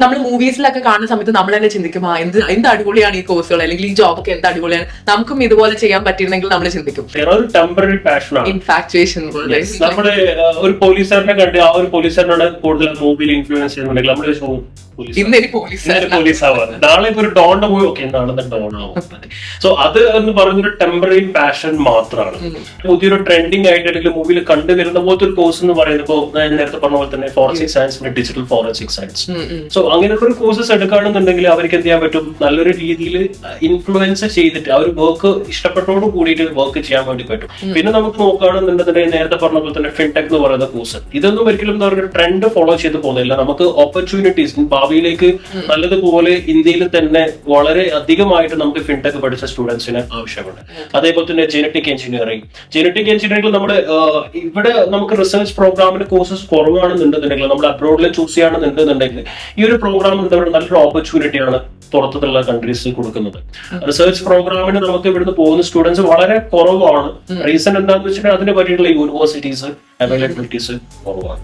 നമ്മൾ മൂവീസിലൊക്കെ കാണുന്ന സമയത്ത് നമ്മൾ തന്നെ ചിന്തിക്കും എന്ത് അടിപൊളിയാണ് ഈ കോഴ്സുകൾ, അല്ലെങ്കിൽ ഈ ജോബൊക്കെ എന്ത് അടിപൊളിയാണ്, നമുക്കും ഇതുപോലെ ചെയ്യാൻ പറ്റിയിരുന്നെങ്കിൽ നമ്മൾ ചിന്തിക്കും. ടെമ്പററി പാഷനാണ്, ഇൻഫാക്ച്വേഷൻ. നമ്മള് ഒരു പോലീസുകാരനെ കണ്ട് ആ ഒരു പോലീസുകാരനോട് കൂടുതൽ മൂവിയിൽ ഇൻഫ്ലുവൻസ് ചെയ്യുന്നുണ്ടെങ്കിൽ നമ്മള് ഇന്നൊരു പോലീസാവാറ്, നാളെ ഒരു ഡോണിന്റെ പോയി ഓക്കെ നാളെ ഡോൺ ആവും. സോ അത് എന്ന് പറഞ്ഞൊരു ടെമ്പററി പാഷൻ മാത്രമാണ്. പുതിയൊരു ട്രെൻഡിങ് ആയിട്ട് അല്ലെങ്കിൽ മൂവിയിൽ കണ്ടുവരുന്ന പോലത്തെ ഒരു കോഴ്സ് എന്ന് പറയുന്നത് ഇപ്പോ ഞാൻ നേരത്തെ പറഞ്ഞ പോലെ തന്നെ forensic science, digital forensic science. So അങ്ങനെയുള്ള ഒരു കോഴ്സസ് എടുക്കുകയാണെന്നുണ്ടെങ്കിൽ അവർക്ക് എന്ത് ചെയ്യാൻ പറ്റും, നല്ലൊരു രീതിയിൽ ഇൻഫ്ലുവൻസ് ചെയ്തിട്ട് ആ ഒരു വർക്ക് ഇഷ്ടപ്പെട്ടോട് കൂടിയിട്ട് വർക്ക് ചെയ്യാൻ വേണ്ടി പറ്റും. പിന്നെ നമുക്ക് നോക്കുകയാണെന്നുണ്ടെങ്കിൽ നേരത്തെ പറഞ്ഞ പോലെ തന്നെ ഫിൻടെക് എന്ന് പറയുന്ന കോഴ്സ്, ഇതൊന്നും ഒരിക്കലും എന്താ പറയുക ട്രെൻഡ് ഫോളോ ചെയ്ത് പോകുന്നില്ല. നമുക്ക് ഓപ്പർച്യൂണിറ്റീസ് ഭാവിയിലേക്ക് നല്ലതുപോലെ ഇന്ത്യയിൽ തന്നെ വളരെ അധികമായിട്ട് നമുക്ക് ഫിൻടെക് പഠിച്ച സ്റ്റുഡൻസിന് ആവശ്യമുണ്ട്. അതേപോലെ തന്നെ ജെനറ്റിക് എഞ്ചിനീയറിംഗ് നമ്മുടെ ഇവിടെ നമുക്ക് റിസർച്ച് പ്രോഗ്രാമിന് കോഴ്സസ് കുറവാണെന്നുണ്ടെന്നുണ്ടെങ്കിൽ നമ്മൾ അബ്രോഡിൽ ചൂസ് ചെയ്യുകയാണെന്നുണ്ടെന്നുണ്ടെങ്കിൽ ഈ ഒരു പ്രോഗ്രാം എന്താ പറയുക നല്ലൊരു ഓപ്പർച്യൂണിറ്റിയാണ് പുറത്തുള്ള കൺട്രീസിൽ കൊടുക്കുന്നത്. റിസർച്ച് പ്രോഗ്രാമിന് നമുക്ക് ഇവിടുന്ന് പോകുന്ന സ്റ്റുഡൻസ് വളരെ കുറവാണ്. റീസൺ എന്താണെന്ന് വെച്ചിട്ടുണ്ടെങ്കിൽ അതിനെ പറ്റിയിട്ടുള്ള യൂണിവേഴ്സിറ്റീസ് അവൈലബിലിറ്റീസ് കുറവാണ്.